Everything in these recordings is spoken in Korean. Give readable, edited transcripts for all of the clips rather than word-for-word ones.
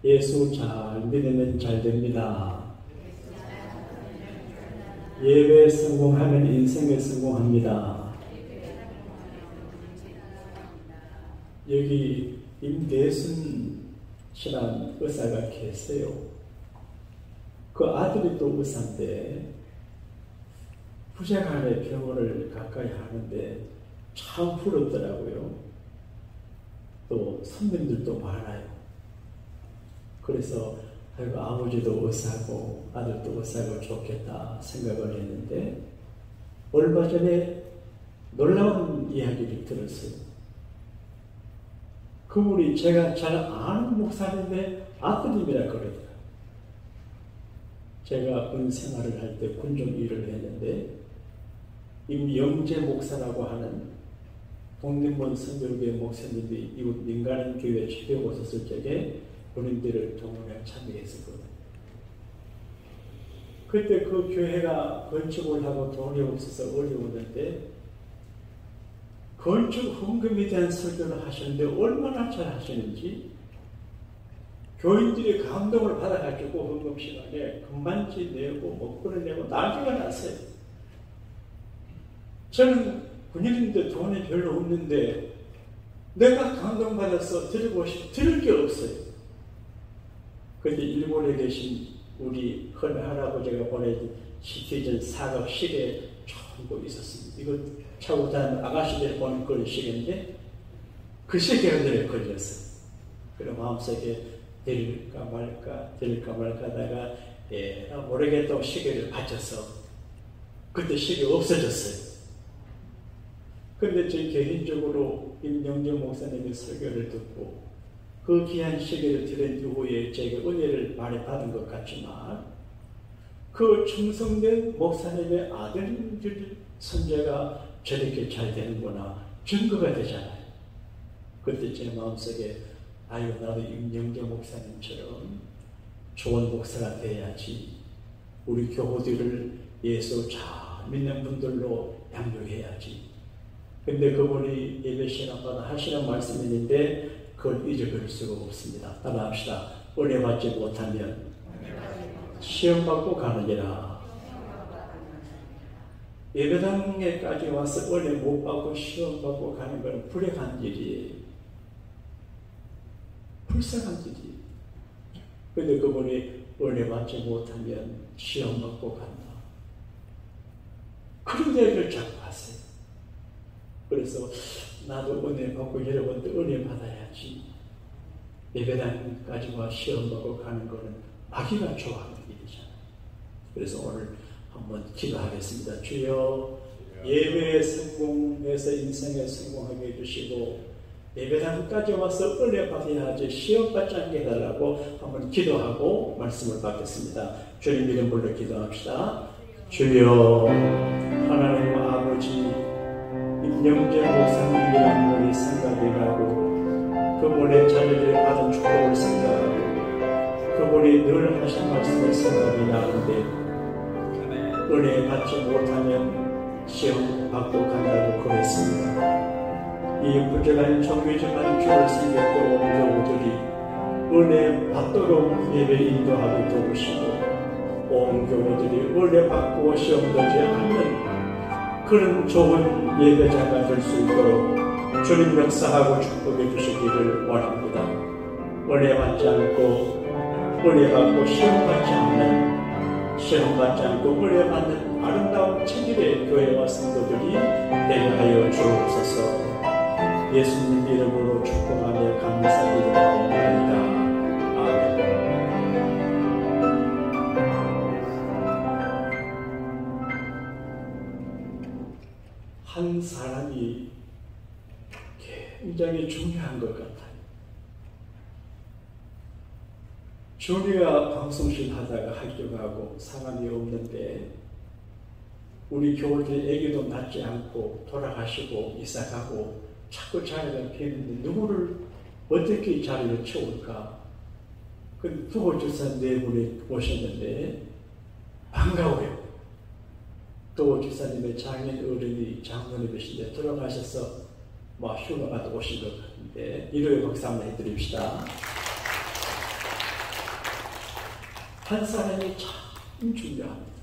예수 잘 믿으면 잘 됩니다. 예배 성공하면 인생에 성공합니다. 여기 임대순 씨라는 의사가 계세요. 그 아들이 또 의사인데 부재간에 병원을 가까이 하는데 참 부럽더라고요. 또 선배님들도 많아요. 그래서 아이고, 아버지도 의사고 아들도 의사고 좋겠다 생각을 했는데 얼마 전에 놀라운 이야기를 들었어요. 그분이 제가 잘 아는 목사님의 아드님이라 그러더라고요. 제가 군 생활을 할 때 군종 일을 했는데 임영재 목사라고 하는 동대문 선교교회 목사님이 이곳 민간인 교회 집에 오셨을 적에 군인들을 동원해 참여했었거든요. 그때 그 교회가 건축을 하고 돈이 없어서 어려웠는데 건축 헌금에 대한 설교를 하셨는데 얼마나 잘 하시는지 교인들이 감동을 받아가지고 헌금 시간에 금반지 내고 목걸이 내고 난리가 났어요. 저는 군인인데 돈이 별로 없는데 내가 감동받아서 드리고 싶어 드릴 게 없어요. 그런데 일본에 계신 우리 큰 할아버지가 보내준 시티즌 사각 시계 좋은 거 있었습니다. 이거 차고 다니는 아가씨들이 보는 그런 시계인데 그 시계가 내려 걸렸어요. 그래 마음속에 드릴까 말까 하다가 모르겠다고 시계를 바쳐서 그때 시계 없어졌어요. 근데 제 개인적으로 임영재 목사님의 설교를 듣고 그 귀한 시계를 드린 이후에 제게 은혜를 많이 받은 것 같지만 그 충성된 목사님의 아들들 선제가 저렇게 잘 되는구나 증거가 되잖아요. 그때 제 마음속에 아유 나도 임영재 목사님처럼 좋은 목사가 돼야지 우리 교우들을 예수 잘 믿는 분들로 양육해야지. 근데 그분이 예배 시간마다 하시는 말씀이 있는데 그걸 잊어버릴 수가 없습니다. 따라합시다. 은혜 받지 못하면 시험 받고 가느니라. 예배당에까지 와서 은혜 못 받고 시험 받고 가는 건 불행한 일이에요. 불쌍한 일이에요. 그런데 그분이 은혜 받지 못하면 시험 받고 간다. 그런 얘기를 자꾸 하세요. 그래서 나도 은혜 받고 여러분도 은혜 받아야지. 예배당까지 와 시험 받고 가는 거는 마귀가 좋아하는 일이잖아요. 그래서 오늘 한번 기도하겠습니다. 주여 예배에 성공해서 인생에 성공하게 해주시고 예배당까지 와서 은혜 받아야지 시험 받지 않게 해달라고 한번 기도하고 말씀을 받겠습니다. 주님 이름으로 기도합시다. 주여 하나님 아버지 임영재 목사님이라는 분이 생각이 나고 그분의 자녀들이 받은 축복을 생각하고 그분이 늘 하신 말씀을 생각이 나는데 은혜 받지 못하면 시험 받고 간다고 그랬습니다. 이 부족한 정규지만 주를 섬겼던 교우들이 은혜 받도록 예배 인도하게 도우시고 온 교우들이 은혜 받고 시험 되지 않는 그런 좋은 예배자가 될 수 있도록 주님 역사하고 축복해 주시기를 원합니다. 은혜 받지 않고 은혜 받고 시험 받지 않는 시험 받지 않고 은혜 받는 아름다운 체질의 교회와 성도들이 되게 하여 주옵소서. 예수님 이름으로 축복하며 감사드리옵나이다. 아멘. 한 사람이 굉장히 중요한 것 같아요. 주리가 방송실 하다가 학교가고 사람이 없는데 우리 교우들 애기도 낳지 않고 돌아가시고 이사가고 자꾸 자리가 비는데 누구를 어떻게 자리를 채울까? 그 부호 주사 네 분이 오셨는데 반가워요. 또 주사님의 장인 어른이 장로님이신데 돌아가셔서 휴가가 오신 것 같은데 일요일 박수 한번 해드립시다. 한 사람이 참 중요합니다.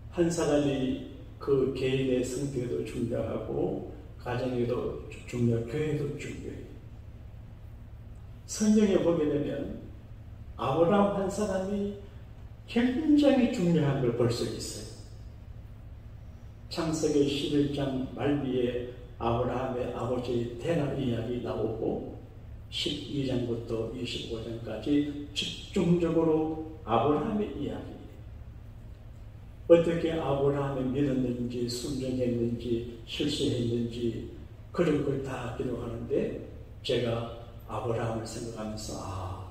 한 사람이 그 개인의 성격에도 중요하고 가정에도 중요하고 교회도 중요해요. 성경에 보게 되면 아브라함 한 사람이 굉장히 중요한 걸 볼 수 있어요. 창세기 11장 말미에 아브라함의 아버지 테라 이야기 나오고 12장부터 25장까지 집중적으로 아브라함의 이야기, 어떻게 아브라함이 믿었는지 순종했는지 실수했는지 그런 걸 다 기록하는데, 제가 아브라함을 생각하면서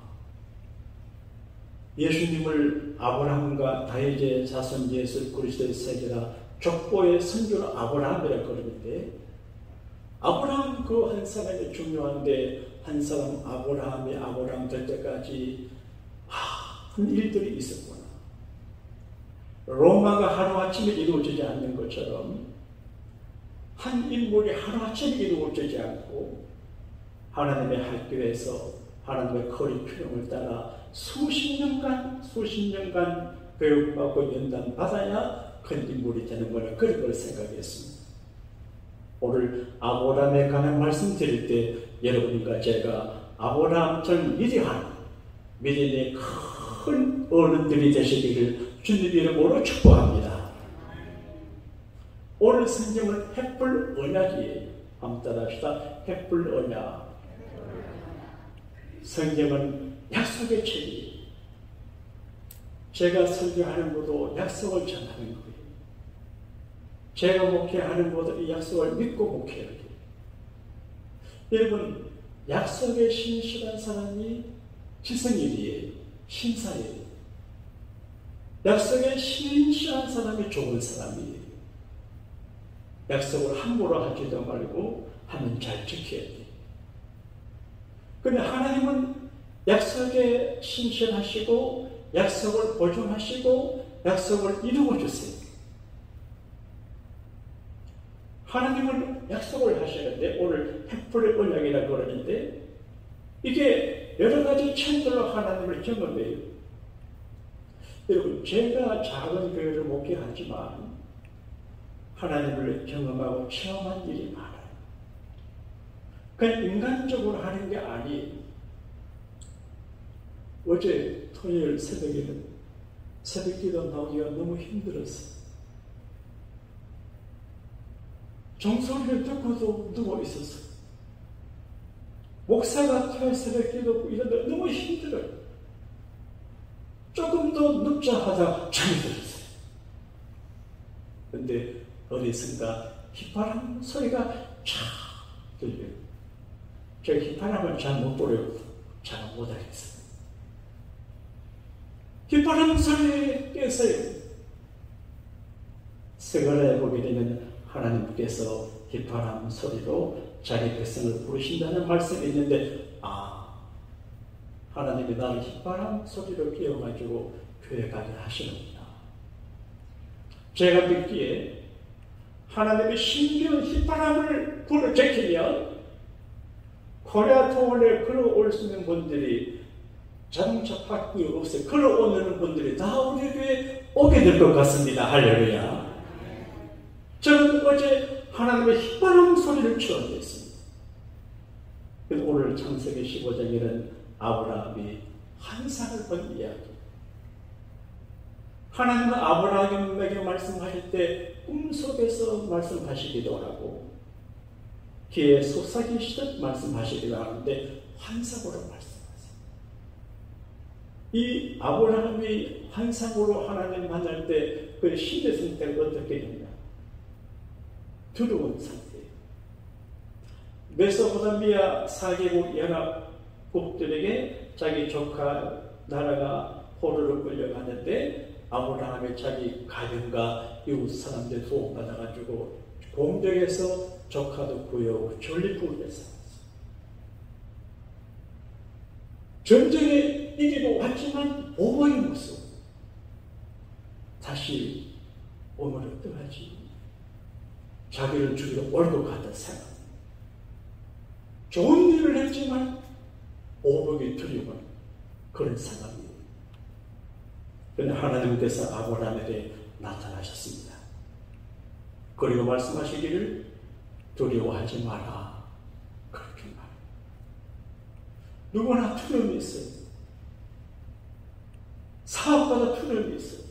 예수님을 아브라함과 다윗의 자손 예수 그리스도의 세계라 족보의 선조로 아브라함이라고 그러는데, 아브라함 그 한 사람이 중요한데 한 사람 아브라함이 아브라함 될 때까지 한 일들이 있었구나. 로마가 하루아침에 이루어지지 않는 것처럼 한 인물이 하루아침에 이루어지지 않고 하나님의 할 길에서 하나님의 커리큘럼을 따라 수십 년간 교육받고 연단받아야 큰 인물이 되는 거라, 그런 걸 생각했습니다. 오늘 아브라함에 관한 말씀 드릴 때 여러분과 제가 아브라함처럼 위대한 믿음의 큰 어른들이 되시기를 주님 이름으로 축복합니다. 오늘 성경은 횃불 언약이에요. 한번 따라합시다. 횃불 언약. 성경은 약속의 책이에요. 제가 설교하는 것도 약속을 전하는 거예요. 제가 목회하는 것도 이 약속을 믿고 목회해야 돼요. 여러분, 약속에 신실한 사람이 지성인이에요. 신사예요. 약속에 신실한 사람이 좋은 사람이에요. 약속을 함부로 하지도 말고 하면 잘 지켜야 돼요. 그런데 하나님은 약속에 신실하시고 약속을 보존하시고 약속을 이루어 주세요. 하나님은 약속을 하시는데, 오늘 횃불의 언약이라고 그러는데, 이게 여러 가지 체험들로 하나님을 경험해요. 여러분, 제가 작은 교회를 목회하지만 하나님을 경험하고 체험한 일이 많아요. 그냥 인간적으로 하는 게 아니에요. 어제 토요일 새벽에는 새벽기도 나오기가 너무 힘들었어요. 종소리를 듣고도 누워 있었어요. 목사가 토요일 새벽기도 이런데 너무 힘들어요. 조금 더 눕자 하다 잠이 들었어요. 그런데 어디선가 휘파람 소리가 쫙 들려요. 제가 휘파람을 잘 못 불어요. 잘 못하겠어요. 휘파람 소리에 깨서요. 스가랴에 보게 되면 하나님께서 휘파람 소리로 자기 백성을 부르신다는 말씀이 있는데, 하나님이 나를 휘파람 소리로 깨워가지고 교회 가게 하시는구나. 제가 듣기에 하나님이 신기한 휘파람을 불어 제키면 코리아 통원에 걸어올 수 있는 분들이 자동차 파킹이 없어요. 걸어오는 분들이 다 우리 교회에 오게 될 것 같습니다. 할렐루야. 저는 어제 하나님의 휘파람 소리를 추억했습니다. 오늘 창세기 15장에는 아브라함이 환상을 본 이야기. 하나님은 아브라함에게 말씀하실 때 꿈속에서 말씀하시기도 하고 귀에 속삭이시듯 말씀하시기도 하는데 환상으로 말씀하세요. 이 아브라함이 환상으로 하나님 만날 때 그 신의 상태가 어떻게 되냐? 두려운 상태예요. 메소포타미아 4개국 연합국들에게 자기 조카 나라가 포로로 끌려가는데, 아브라함이 자기 가정과 이웃 사람들 도움받아가지고 공격해서 조카도 구해오고 전리품을 뺏어왔어요. 전쟁에 이기고 왔지만 오버의 모습. 다시 오늘 어떡하지? 자기를 죽이러 올 것 같은 생각. 좋은 일을 했지만 오복이 두려운 그런 상황이에요. 그런데 하나님께서 아브라함에게 나타나셨습니다. 그리고 말씀하시기를 두려워하지 마라. 그렇게 말해요. 누구나 두려움이 있어요. 사업가도 두려움이 있어요.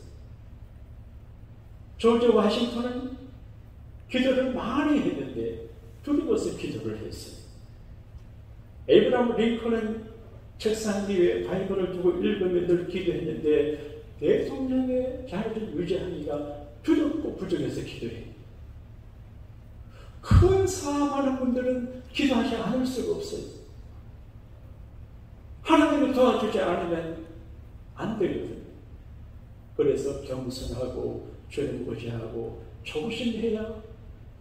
조지 워싱턴은 기도를 많이 했는데 두려워서 기도를 했어요. 에이브라함 링컨은 책상 위에 바이블을 두고 읽으며 늘 기도했는데 대통령의 자리를 유지하기가 두렵고 부족해서 기도해요. 큰 사업하는 분들은 기도하지 않을 수가 없어요. 하나님이 도와주지 않으면 안 되거든요. 그래서 겸손하고 주님 의지하고 조심해야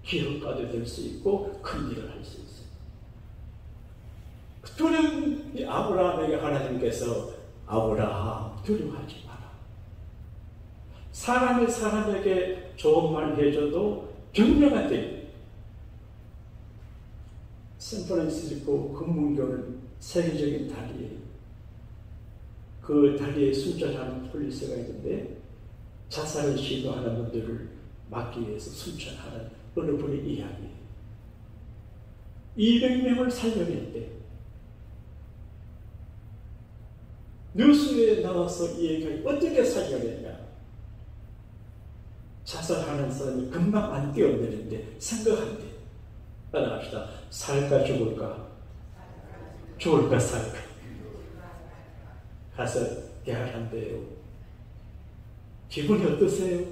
기업가도 될 수 있고 큰 일을 할 수 있어요. 두려운 이 아브라함에게 하나님께서 아브라함 두려워하지 마라. 사람이 사람에게 좋은 말 해줘도 격려가 돼요. 샌프란시스코 금문교는 세계적인 다리예요. 그 다리에 순천하는 폴리스가 있는데 자살을 시도하는 분들을 막기 위해서 순천하는 어느 분의 이야기예요. 200명을 살려냈대. 뉴스에 나와서 이 얘기가 어떻게 살려냈냐. 자살하는 사람이 금방 안 뛰어내리는데 생각한대. 따라합시다. 살까 죽을까? 죽을까 살까? 가서 대화한대요. 기분이 어떠세요?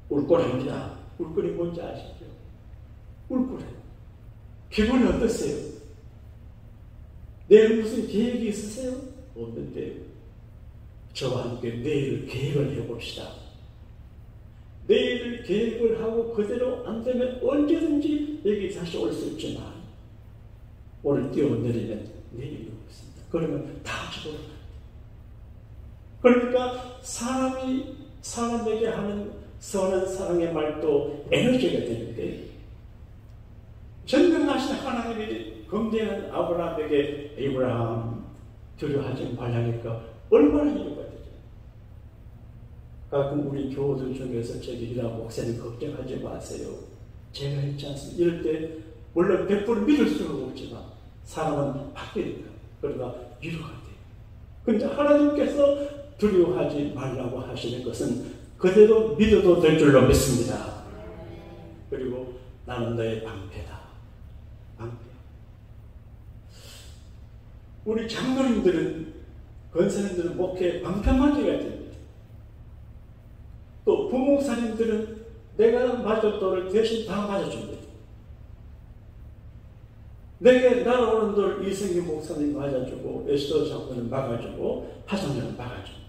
울거랍니다. 울거리 뭔지 아시죠? 울거려. 기분이 어떠세요? 내일 무슨 계획이 있으세요? 없는데요. 저와 함께 내일 계획을 해봅시다. 내일 계획을 하고 그대로 안 되면 언제든지 여기 다시 올 수 있지만 오늘 뛰어내리면 내일이 없습니다. 그러면 다 죽어요. 그러니까 사람이 사람에게 하는 선한 사랑의 말도 에너지가 되는데 전능하신 하나님이 검대하는 아브라함에게 아브라함 두려워하지 말라니까 얼마나 이유가 되죠. 가끔 우리 교우들 중에서 저기라 목사님 걱정하지 마세요. 제가 했지 않습니까? 이럴 때 물론 100% 믿을 수는 없지만 사람은 바뀌니까 그러다 위로가 돼요. 그런데 하나님께서 두려워하지 말라고 하시는 것은 그대로 믿어도 될 줄로 믿습니다. 그리고 나는 너의 방패다. 방패. 우리 장로님들은 권사님들은 목회에 방패막이가 됩니다. 또 부목사님들은 내가 맞을 돌을 대신 다 맞아줍니다. 내게 날아오는 돌 이승기 목사님 맞아주고 에스더 장로는 막아주고 하성령은 막아줍니다.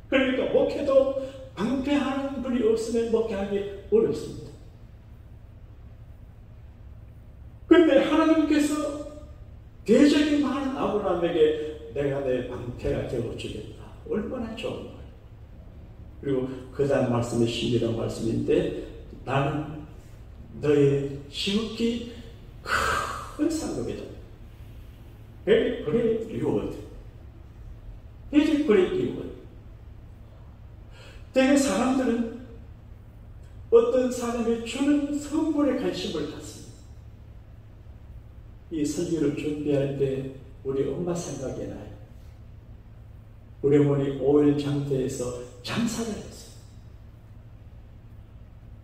그러니까 목회도 방패하는 분이 없으면 목회하기 어렵습니다. 그런데 하나님께서 대적이 많은 아브라함에게 내가 내 방패가 되어주겠다. 얼마나 좋은 거예요. 그리고 그 다음 말씀이 신비로운 말씀인데 나는 너의 지극히 큰 상급이다. Very great reward. Very great reward. 대개 사람들은 어떤 사람이 주는 선물에 관심을 갖습니다. 이 설교를 준비할 때 우리 엄마 생각이 나요. 우리 어머니 5일 장터에서 장사를 했어요.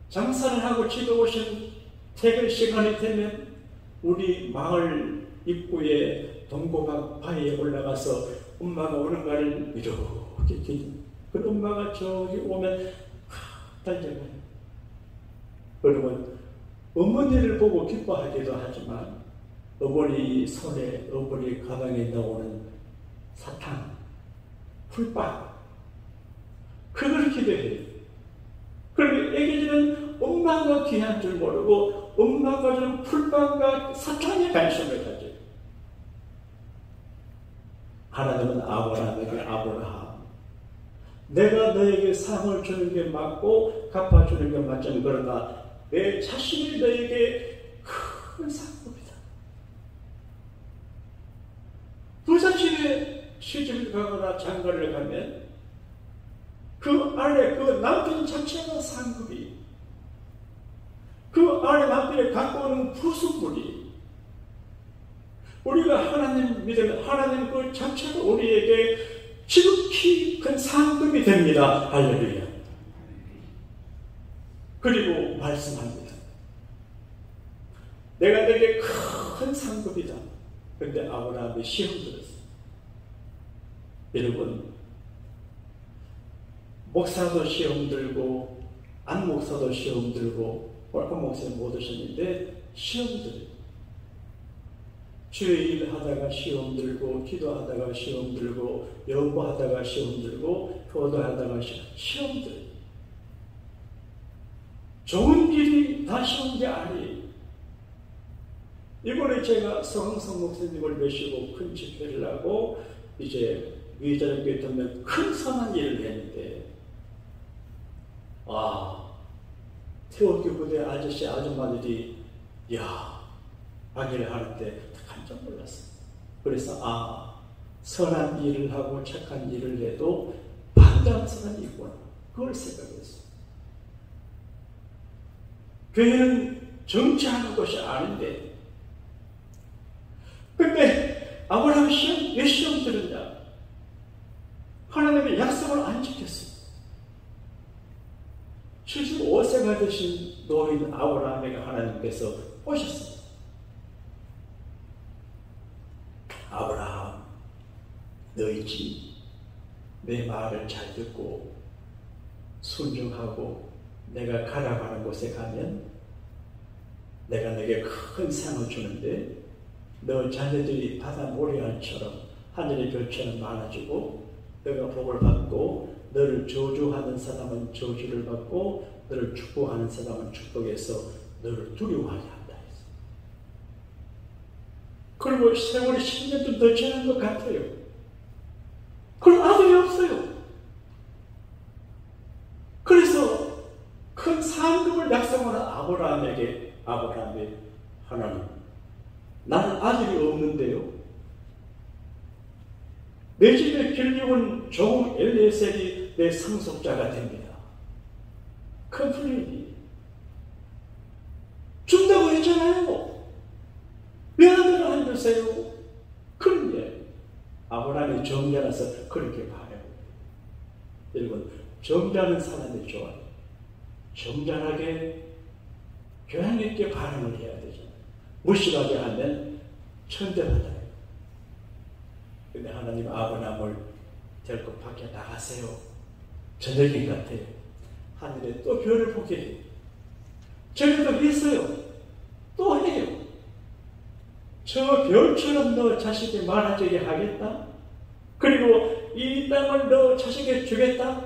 장사를 하고 집에 오신 퇴근 시간이 되면 우리 마을 입구에 동고각 바위에 올라가서 엄마가 오는 거를 이렇게 기도. 그 엄마가 저기 오면 달려가요. 그러면 어머니를 보고 기뻐하기도 하지만 어머니 손에 어머니 가방에 나오는 사탕, 풀빵 그걸 기대해요. 그러면 애기들은 엄마가 귀한 줄 모르고 엄마가 준 풀빵과 사탕에 관심을 가져요. 하나님은 아브라함에게 아브라함 내가 너에게 상을 주는 게 맞고 갚아주는 게 맞잖아. 그러나 내 자신이 너에게 큰 상급이다. 부잣집에 시집을 가거나 장가를 가면 그 안에 그 남편 자체가 상급이, 그 안에 남편이 갖고 오는 부수물이, 우리가 하나님 믿으면 하나님 그 자체가 우리에게 지극히 큰 상급이 됩니다. 할렐루야. 그리고 말씀합니다. 내가 내게 큰 상급이다. 근데 아브라함이 시험 들었어요. 여러분, 목사도 시험 들고 안 목사도 시험 들고 한 목사님 못 오셨는데 시험 들어요. 주의 일 하다가 시험 들고, 기도하다가 시험 들고, 연구하다가 시험 들고, 효도하다가 시험 들어요. 좋은 일이 다 쉬운 게 아니에요. 이번에 제가 성흥성 목사님을 모시고 큰 집회를 하고 이제 위자료교회 때문에 큰 선한 일을 했는데, 태월교 부대 아저씨 아줌마들이 강의를 하는데 깜짝 놀랐어요. 그래서 선한 일을 하고 착한 일을 해도 반대하는 사람이 있구나, 그걸 생각했어요. 교회는 정치하는 것이 아닌데, 근데 아브라함 시험, 왜 시험 들었냐? 하나님의 약속을 안 지켰어요. 75세가 되신 노인 아브라함에게 하나님께서 오셨습니다. 아브라함, 너희지 내 말을 잘 듣고 순종하고 내가 가라가는 곳에 가면 내가 너에게 큰 상을 주는데, 너 자녀들이 바다 모래알처럼 하늘의 별처럼 많아지고, 너가 복을 받고, 너를 저주하는 사람은 저주를 받고, 너를 축복하는 사람은 축복해서 너를 두려워하게 한다 했어요. 그리고 세월이 10년도 더 지난 것 같아요. 그럼 아들이 없어요. 그래서 큰 상급을 약속하는 아브라함에게 아브라함이, 하나님, 나는 아들이 없는데요. 내 집에 길려온 종 엘리에셀이 내 상속자가 됩니다. 컴플레인이 준다고 했잖아요. 왜 아들을 안 주세요? 그런데 아브라함이 정죄라서 그렇게 말해요. 여러분, 정죄하는 사람이 좋아요. 정죄하게 교양 있게 반응을 해야 되잖아요. 무심하게 하면 천대받아요. 근데 하나님 아브라함을 데리고 밖에 나가세요. 저녁인 같아요. 하늘에 또 별을 보게 해요. 저녁도 했어요. 또 해요. 저 별처럼 너 자식이 많아지게 하겠다. 그리고 이 땅을 너 자식에게 주겠다.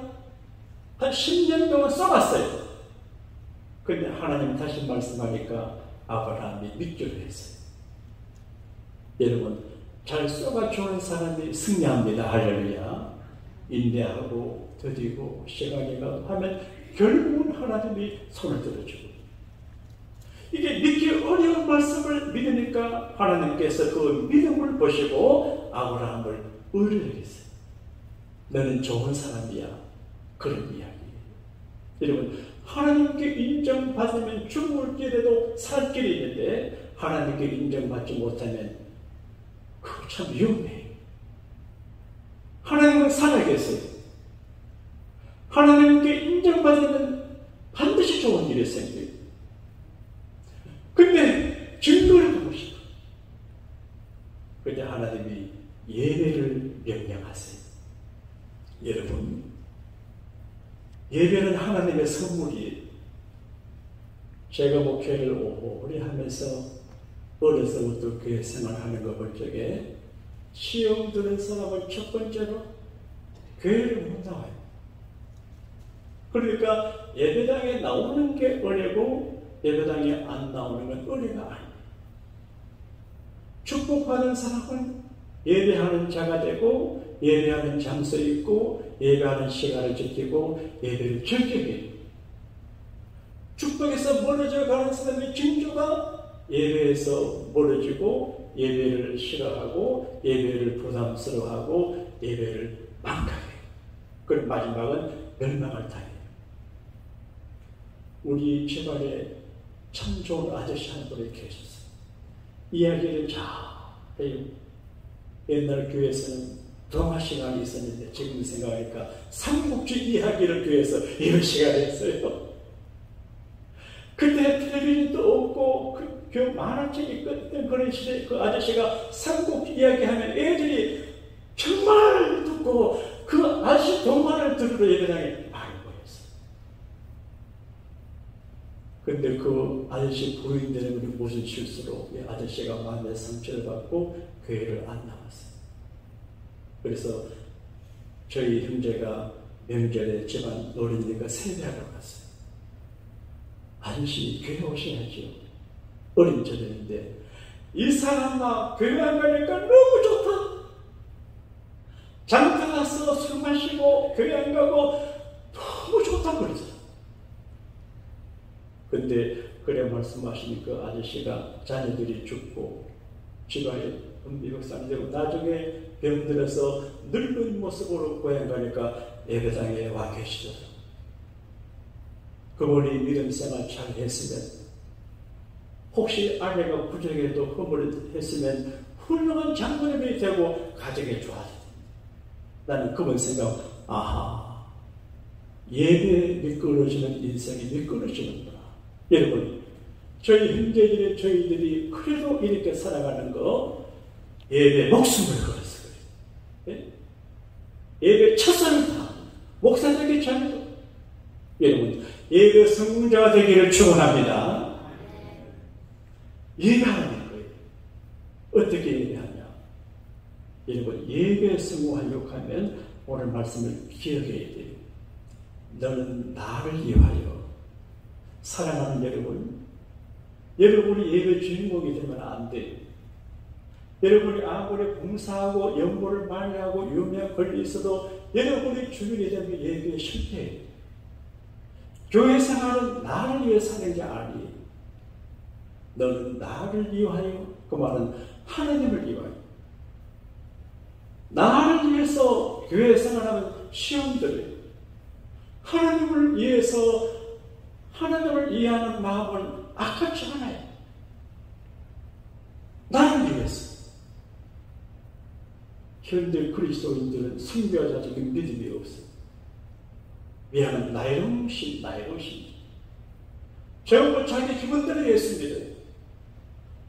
한 10년 동안 써봤어요. 근데 하나님 다시 말씀하니까 아브라함이 믿기로 했어요. 여러분, 잘 쏘아주는 사람이 승리합니다. 할렐루야. 인내하고 더디고 시간이 가고 하면 결국은 하나님이 손을 들어주고, 이게 믿기 어려운 말씀을 믿으니까 하나님께서 그 믿음을 보시고 아브라함을 의뢰를 했어요. 너는 좋은 사람이야. 그런 이야기예요. 여러분, 하나님께 인정받으면 죽을 길에도 살 길이 있는데, 하나님께 인정받지 못하면 그거 참 위험해요. 하나님은 살아계세요. 하나님께 인정받으면 반드시 좋은 일이 생겨요. 근데 증거를 보고 싶어요. 근데 하나님이 예배를 명령하세요. 여러분, 예배는 하나님의 선물이에요. 제가 목회를 오래 하면서 어려서부터 교회 생활하는 거 볼 적에 시험 드는 사람은 첫 번째로 교회를 못 나와요. 그러니까 예배당에 나오는 게 은혜고 예배당에 안 나오는 건 은혜가 아니에요. 축복받은 사람은 예배하는 자가 되고 예배하는 장소에 있고 예배하는 시간을 지키고 예배를 즐기게, 축복에서 멀어져 가는 사람의 징조가 예배에서 멀어지고 예배를 싫어하고 예배를 부담스러워하고 예배를 망각해요. 그리고 마지막은 멸망을 당해요. 우리 집안에 참 좋은 아저씨 한 분이 계셨어요. 이야기를 잘 해요. 옛날 교회에서는 동화 시간이 있었는데 지금 생각하니까 삼국지 이야기를 교회에서 이런 시간을 했어요. 그때 텔레비전도 없고 그 만화책이 있던 그런 시대에 그 아저씨가 삼국지 이야기하면 애들이 정말 듣고 그 아저씨 동화를 들으러 예배당에 많이 모였어요. 근데 그 아저씨 부인되는 분이 무슨 실수로 이 아저씨가 마음의 상처를 받고 교회를 안 나왔어요. 그래서 저희 형제가 명절에 집안 어린이가 세배하러 갔어요. 아저씨 교회 오셔야죠. 어린 저들인데 이 사람아 교회 안 가니까 너무 좋다. 장터 가서 술 마시고 교회 안 가고 너무 좋다 그러죠. 근데 그래 말씀하시니까 아저씨가 자녀들이 죽고 집안에 미국 사람이 되고 나중에 병들어서 늙은 모습으로 고향 가니까 예배당에 와 계시더라고요. 그분이 믿음 생활 잘 했으면 혹시 아내가 부정해도 허물을 했으면 훌륭한 장로님이 되고 가정에 좋아졌다. 나는 그분 생각, 아하, 예배에 미끄러지는 인생이 미끄러지는구나. 여러분, 저희 형제들이 저희들이 그래도 이렇게 살아가는 거 예배 목숨을 걸어서 그래요. 예? 예배 최선을 다 목사님에게 잘해도 여러분 예배 성공자가 되기를 축원합니다. 예배하는 거예요. 어떻게 예배하냐? 여러분 예배 성공하려고 하면 오늘 말씀을 기억해야 돼요. 너는 나를 위하여 사랑하는 여러분이 예배 주인공이 되면 안 돼요. 여러분이 아무리 봉사하고 연보를 많이 하고 유명 권리 있어도 여러분이 주인이 되면 예배에 실패해요. 교회 생활은 나를 위해 사는 게 아니에요. 너는 나를 위하여, 그 말은 하나님을 위하여. 나를 위해서 교회 생활하는 시험들을 하나님을 위해서 하나님을 이해하는 마음은 아깝지 않아요. 나를 위해서. 현대 그리스도인들은 순교자적인 믿음이 없어요. 왜냐하면 나의 정신. 전부 자기 기분대로 예수 믿어요.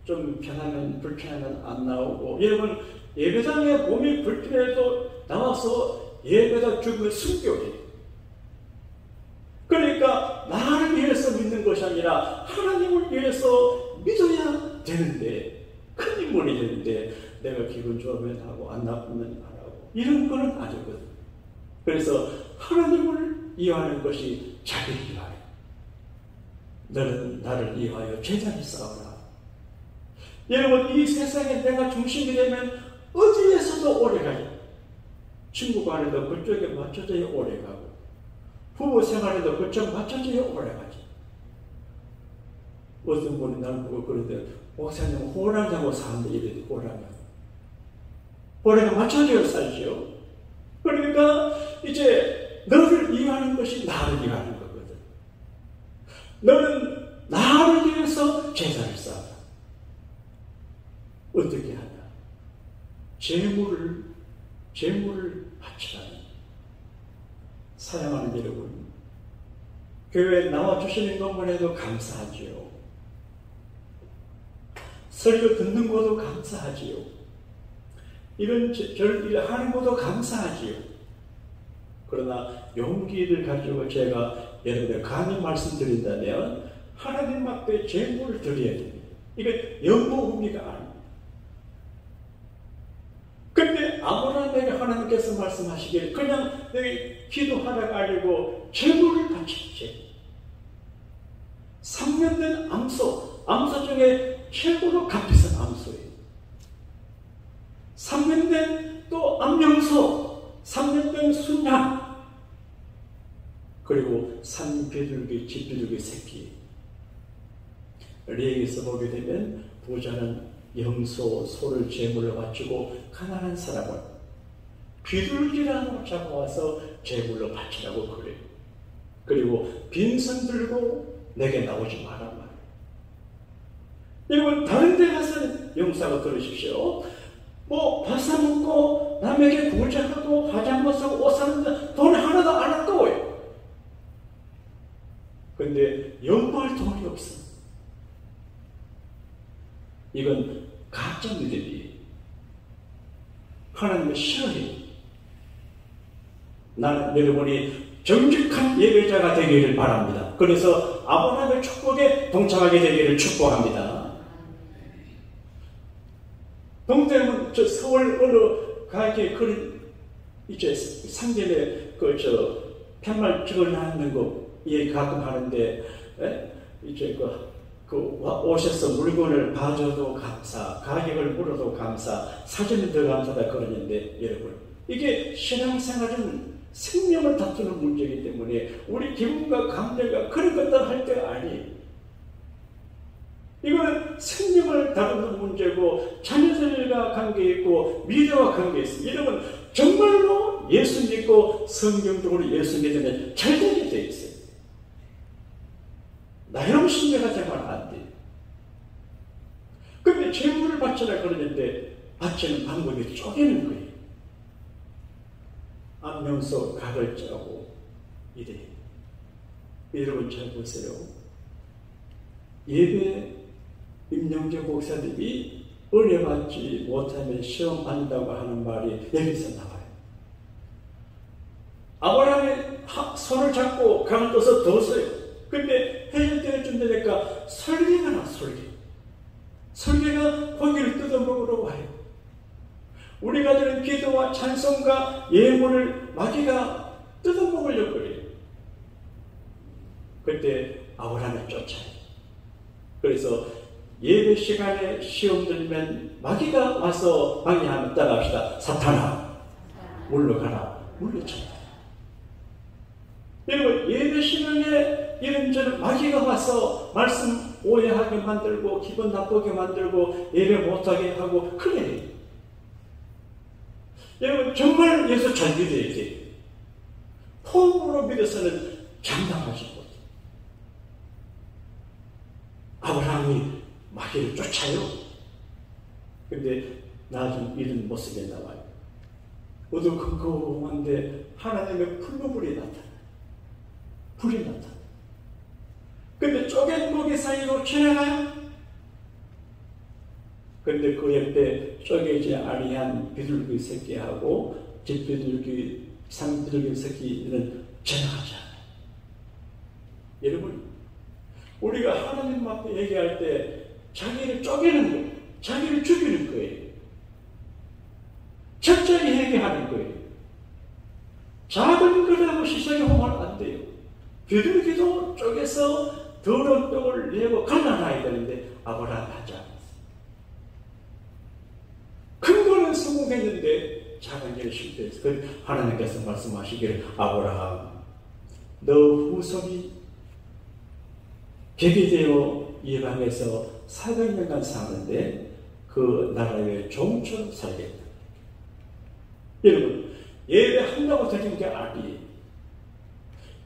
좀 편하면 불편하면 안 나오고, 여러분 예배당에 몸이 불편해도 나와서 예배당 주면 순교해요. 그러니까 나를 위해서 믿는 것이 아니라 하나님을 위해서 믿어야 되는데, 큰 인물이 되는데 내가 기분 좋으면 하고 안 나쁘면 안 하고 이런 거는 아니거든. 그래서 하나님을 이해하는 것이 자기를 위하여. 너는 나를 위하여 제자리 싸우라. 여러분 이 세상에 내가 중심이 되면 어디에서도 오래가요. 친구 간에도 그쪽에 맞춰져야 오래가고 부부 생활에도 그쪽 맞춰져야 오래가죠. 어떤 분이 나를 보고 그러는데 목사님 호랑이하고 사는데 이래 호랑이가 맞춰져야 살죠. 그러니까 이제 너를 이해하는 것이 나를 이해하는 거거든. 너는 나를 위해서 제자를 쌓아라. 어떻게 하냐? 재물을 바치라. 사랑하는 여러분, 교회에 나와주시는 것만 해도 감사하지요. 설교 듣는 것도 감사하지요. 이런 별일 하는 것도 감사하지요. 그러나 용기를 가지고 제가 여러분의 감히 말씀드린다면 하나님 앞에 제물을 드려야 됩니다. 이게 영모 의미가 아닙니다. 근데 아무나 내게 하나님께서 말씀하시기를 그냥 내게 기도하다가 아니고 제물을 바치지. 3년 암소 중에 최고로 값비싼 암소예요. 3년 된 또 암염소, 3년 된 순양, 그리고 산비둘기, 집비둘기 새끼. 레위기에서 보게 되면 부자는 염소, 소를 제물로 바치고 가난한 사람은 비둘기라도 잡아와서 제물로 바치라고 그래요. 그리고 빈손 들고 내게 나오지 마라 말이에요. 여러분, 다른 데 가서는 용사가 들으십시오. 뭐 밥 사먹고 남에게 구제하고 화장품 사고 옷 사는데 돈 하나도 안 아까워요. 근데 연구할 돈이 없어. 이건 가짜 믿음이에요. 하나님을 싫어해요. 나는 여러분이 정직한 예배자가 되기를 바랍니다. 그래서 아브라함의 축복에 동참하게 되기를 축복합니다. 동대문 저 서울 어느 가게 그런 이제 상점에 팻말 찍어놨는 거 예 가끔 하는데 이제 오셔서 물건을 봐줘도 감사, 가격을 물어도 감사, 사진을 더 감사다 그러는데 여러분, 이게 신앙생활은 생명을 다투는 문제이기 때문에 우리 기분과 감정과 그런 것들 할 때가 아니에요. 이거는 생명을 다루는 문제고 자녀들과 관계있고 미래와 관계있습니다. 여러분, 정말로 예수 믿고 성경적으로 예수 믿으면 잘 되게 되어 있어요. 나이로 신뢰가 되면 안 돼요. 근데 제물을 바치라 그러는데 바치는 방법이 쪼개는 거예요. 안면서 각을 짜고 이래요. 여러분 잘 보세요. 예배 임영재 목사님이 은혜 받지 못하면 시험 받는다고 하는 말이 여기서 나와요. 아브라함이 손을 잡고 강을 떠서 뒀어요. 근데 해질 때가 좀 되니까 설계가 나, 설계가 고기를 뜯어먹으러 와요. 우리가 드는 기도와 찬송과 예물을 마귀가 뜯어먹으려고 그래요. 그때 아브라함을 쫓아요. 그래서 예배 시간에 시험 들면 마귀가 와서 방해하면 따라합시다. 사탄아, 물러가라. 물러쳐요. 여러분, 예배 시간에 이런저런 마귀가 와서 말씀 오해하게 만들고 기분 나쁘게 만들고 예배 못하게 하고 그래요. 여러분, 정말 예수 잘 믿어야 돼요. 폼으로 믿어서는 장담하지 못해요. 아브라함이 마귀를 쫓아요. 근데 나중 이런 모습이 나와요. 어두컴컴한데 하나님의 풀무불이 나타나요. 불이 나타나요. 근데 쪼갠 고기 사이로 지나가요. 근데 그 옆에 쪼개지 아니한 비둘기 새끼하고 집비둘기, 상비둘기 새끼는 지나가지 않아요. 여러분, 우리가 하나님 앞에 얘기할 때 자기를 쪼개는 거예요. 자기를 죽이는 거예요. 철저히 얘기하는 거예요. 작은 것하고 시선이 호하면 안 돼요. 비둘기도 쪼개서 더러운 똥을 내고 갈라놔야 되는데 아브라함 하지 않았어요. 큰 거는 성공했는데 작은 일을 실패했어요. 하나님께서 말씀하시기를 아브라함, 너 후손이 객이 되어 이방에서 400년간 사는데 그 나라의 종처럼 살겠다. 여러분, 예배한다고 드린 게 아니에요.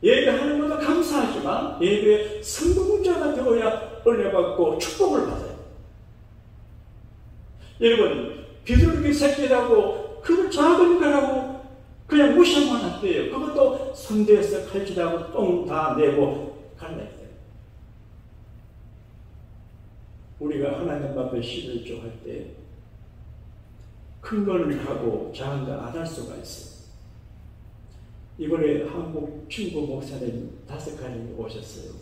예배하는 것도 감사하지만 예배 성공자가 되어야 은혜 받고 축복을 받아요. 여러분, 비둘기 새끼라고 그 작은 거라고 그냥 무시하면 안 돼요. 그것도 손대에서 칼질하고 똥 다 내고 갈라야 돼요. 우리가 하나님 앞에 신을 조할 때 큰 거는 하고 작은 거 안 할 수가 있어요. 이번에 한국 친구 목사님 5가지 오셨어요.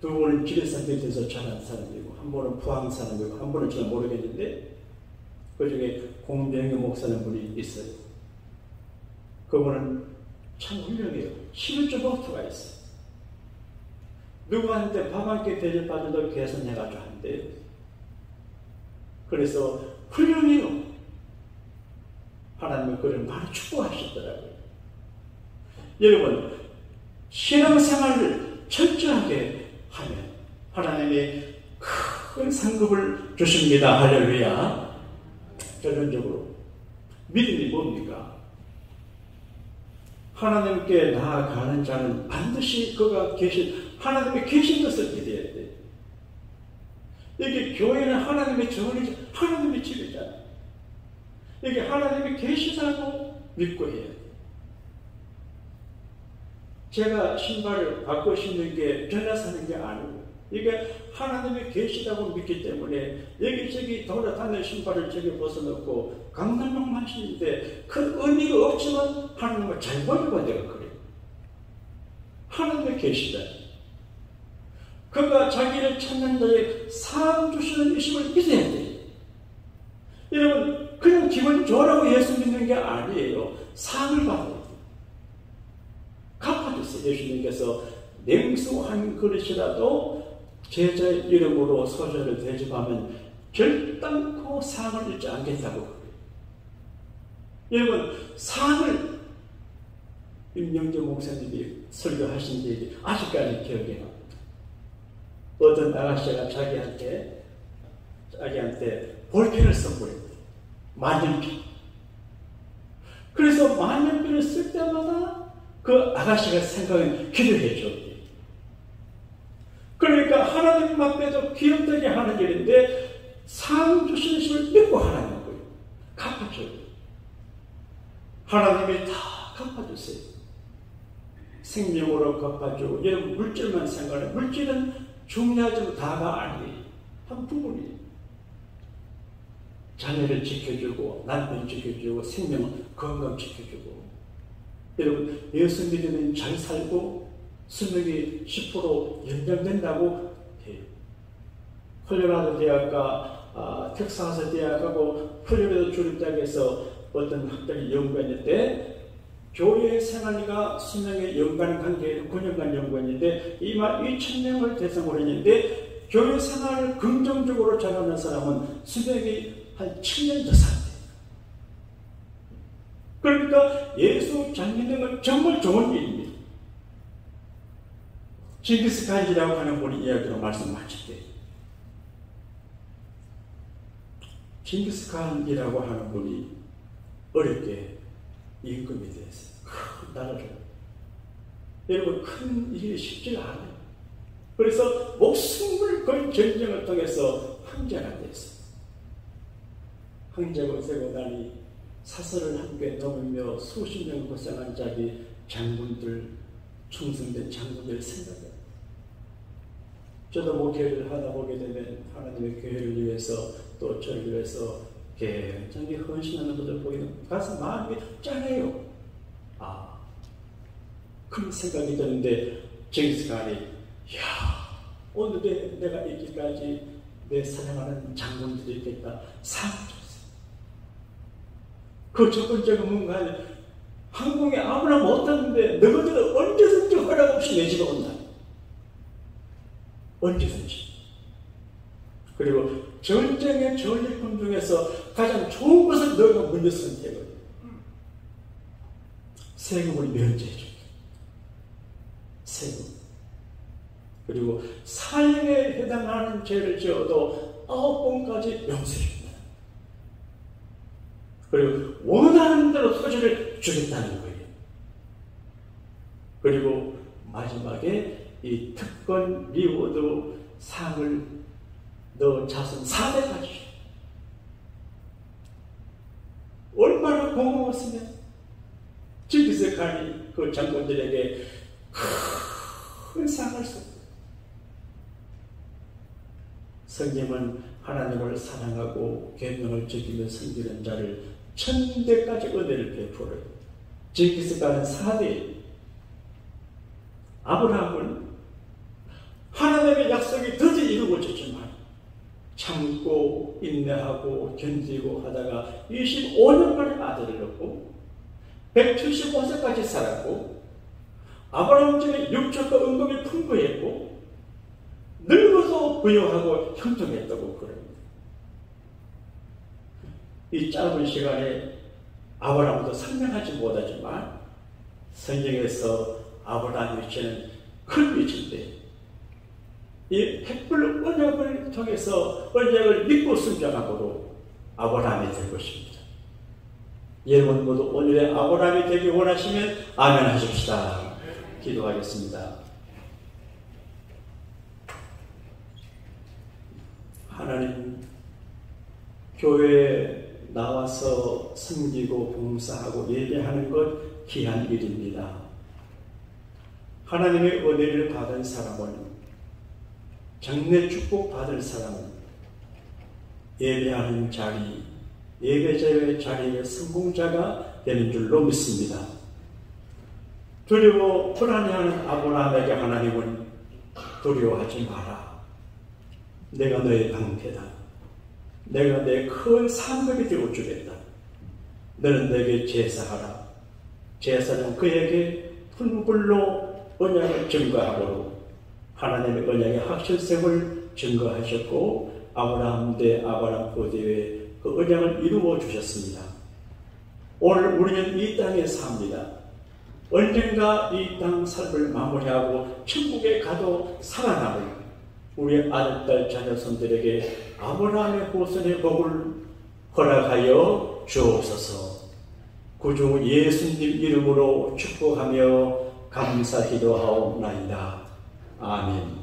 두 분은 지리산 밑에서 자란 사람이고 한 분은 포항 사람이고 한 분은 잘 모르겠는데 그 중에 공병의 목사님 분이 있어요. 그분은 참 훌륭해요. 11.5%가 있어요. 누구한테 밥 한 끼 대접받아도 계산해가지고 한대요. 그래서 훌륭해요. 하나님은 그를 많이 축복하셨더라고요. 여러분, 신앙생활을 철저하게 하면 하나님이 큰 상급을 주십니다. 할렐루야. 결론적으로 믿음이 뭡니까? 하나님께 나아가는 자는 반드시 그가 하나님의 계신 것을 믿어야 돼. 이게 교회는 하나님의 정원이죠. 하나님의 집이잖아. 이게 하나님이 계시다고 믿고 해야 돼. 제가 신발을 바꿔 신는 게 변화 사는 게 아니고, 이게 하나님이 계시다고 믿기 때문에 여기저기 돌아다니는 신발을 저기 벗어놓고 강남역만 신는데 큰 의미가 없지만 하나님을 잘 보려고 내가 그래요. 하나님의 계시다. 그가 자기를 찾는 자에 상 주시는 이심을 믿어야 돼요. 여러분, 그냥 기분 좋으라고 예수 믿는 게 아니에요. 상을 받아야 돼요. 갚아주세요. 예수님께서 냉수 한 그릇이라도 제자의 이름으로 소재를 대접하면 결단코 상을 잃지 않겠다고 그래요. 여러분, 상을 임영재 목사님이 설교하신 게 아직까지 기억이 납니다. 어떤 아가씨가 자기한테 볼펜을 선물했대요. 만년필. 그래서 만년필을 쓸 때마다 그 아가씨가 생각은 기도해 줘. 그러니까 하나님 앞에도 기름되게 하는 일인데 상 주시는 것을 믿고 하라는 거예요. 갚아줘요. 하나님이 다 갚아주세요. 생명으로 갚아주고, 여러분 물질만 생각해. 물질은 중요하지만 다가 아니에요. 한 부분이에요. 자녀를 지켜주고, 남편 지켜주고, 생명 건강 지켜주고. 여러분, 예수 믿으면 잘 살고 수명이 10% 연장된다고 해요. 콜로라도 대학과 텍사스 대학하고 플로리다 주립대학에서 어떤 학자이 연구했는데, 교회 생활과 수명의 연관 관계에는 9년간 연구했는데 22,000명을 대상으로 했는데, 교회 생활을 긍정적으로 잘하는 사람은 수명이 한 7년 더 산대요. 그러니까 예수 잘 믿는 건 정말 좋은 일입니다. 징기스칸이라고 하는 분이 이야기로 말씀 마칠게요. 징기스칸이라고 하는 분이 어렵게 임금이 됐어요. 큰 나라를. 여러분, 큰 일이 쉽지 않아요. 그래서 목숨을 건 전쟁을 통해서 황제가 됐어요. 황제가 되고 나니 사설을 함께 넘으며 수십 년 고생한 자기 장군들, 충성된 장군들 생각해요. 저도 목회를 하다 보게 되면 하나님의 교회를 위해서 또 저를 위해서 굉장히 헌신하는 분들 보이면 가서 마음이 짠해요. 그런 생각이 드는데, 징기스칸이 오늘에 내가 있기까지 내 사랑하는 장군들이 있겠다. 상을 줬어요. 그 첫 번째가 뭔가 하면, 항공에 아무나 못 탔는데 너희들은 언제든지 허락 없이 내 집에 온다. 언제든지. 그리고 전쟁의 전리품 중에서 가장 좋은 것을 너희가 먼저 선택을. 세금을 면제해줍니다. 세금. 그리고 사형에 해당하는 죄를 지어도 9번까지 용서해줍니다. 그리고 원하는 대로 토지를 주겠다는 거예요. 그리고 마지막에 이 특권 리워드 상을 너 자손 4대까지 얼마나 고마웠으면 징기스칸이 그 장군들에게 큰 상을 줬어요. 성경은 하나님을 사랑하고 계명을 지키며 섬기는 자를 1000대까지 은혜를 베풀어요. 징기스칸은 4대. 아브라함은 하나님의 약속이 드디어 이루어졌지만 참고 인내하고 견디고 하다가 25년간의 아들을 얻고 175세까지 살았고, 아브라함 중에 육적과 은금이 풍부했고 늙어도 부유하고 형통했다고 그럽니다. 이 짧은 시간에 아브라함도 설명하지 못하지만 성경에서 아브라함의 위치는 큰 위치인데, 이 햇불 언약을 통해서 언약을 믿고 순종함으로 아브라함이 될 것입니다. 여러분 모두 오늘의 아브라함이 되기 원하시면 아멘 하십시다. 기도하겠습니다. 하나님, 교회에 나와서 섬기고 봉사하고 예배하는 것 귀한 일입니다. 하나님의 은혜를 받은 사람은, 장래 축복 받을 사람은 예배하는 자리, 예배자의 자리에 성공자가 되는 줄로 믿습니다. 두려워 불안해하는 아브라함에게 하나님은 두려워하지 마라. 내가 너의 방패다. 내가 내 큰 상급이 되어주겠다. 너는 내게 제사하라. 제사는 그에게 푼불로 언약을 증거하므로 하나님의 언약의 확실성을 증거하셨고 아브라함 대 아브라함 후대에 그 언약을 이루어 주셨습니다. 오늘 우리는 이 땅에 삽니다. 언젠가 이 땅 삶을 마무리하고 천국에 가도 살아남을 우리 아들딸 자녀손들에게 아브라함의 후손의 복을 허락하여 주옵소서. 구주 예수님 이름으로 축복하며 감사 기도하옵나이다. 아멘.